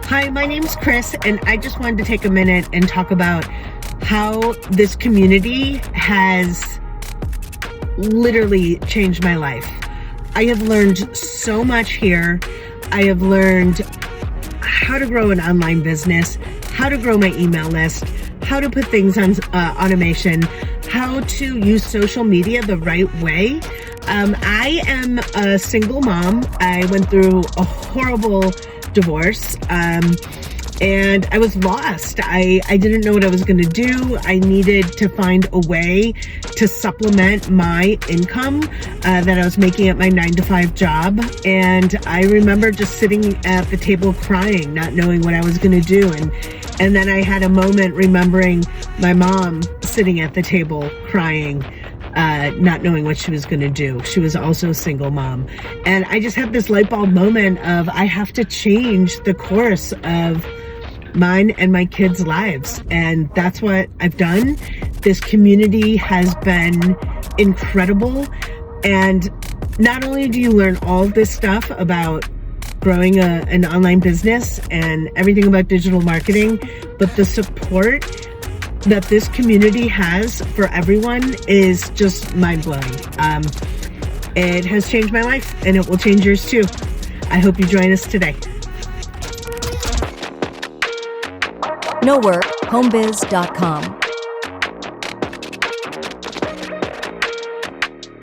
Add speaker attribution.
Speaker 1: Hi, my name's Chris, and I just wanted to take a minute and talk about how this community has literally changed my life. I have learned so much here. I have learned how to grow an online business, how to grow my email list, how to put things on automation, how to use social media the right way. I am a single mom. I went through a horrible divorce, and I was lost. I didn't know what I was going to do. I needed to find a way to supplement my income that I was making at my 9-to-5 job. And I remember just sitting at the table crying, not knowing what I was going to do. And then I had a moment remembering my mom sitting at the table crying, not knowing what she was going to do. She was also a single mom. And I just had this light bulb moment of I have to change the course of mine and my kids' lives. And that's what I've done. This community has been incredible. And not only do you learn all of this stuff about growing an online business and everything about digital marketing, but the support that this community has for everyone is just mind-blowing. It has changed my life, and it will change yours too. I hope you join us today.
Speaker 2: NoWork, homebiz.com.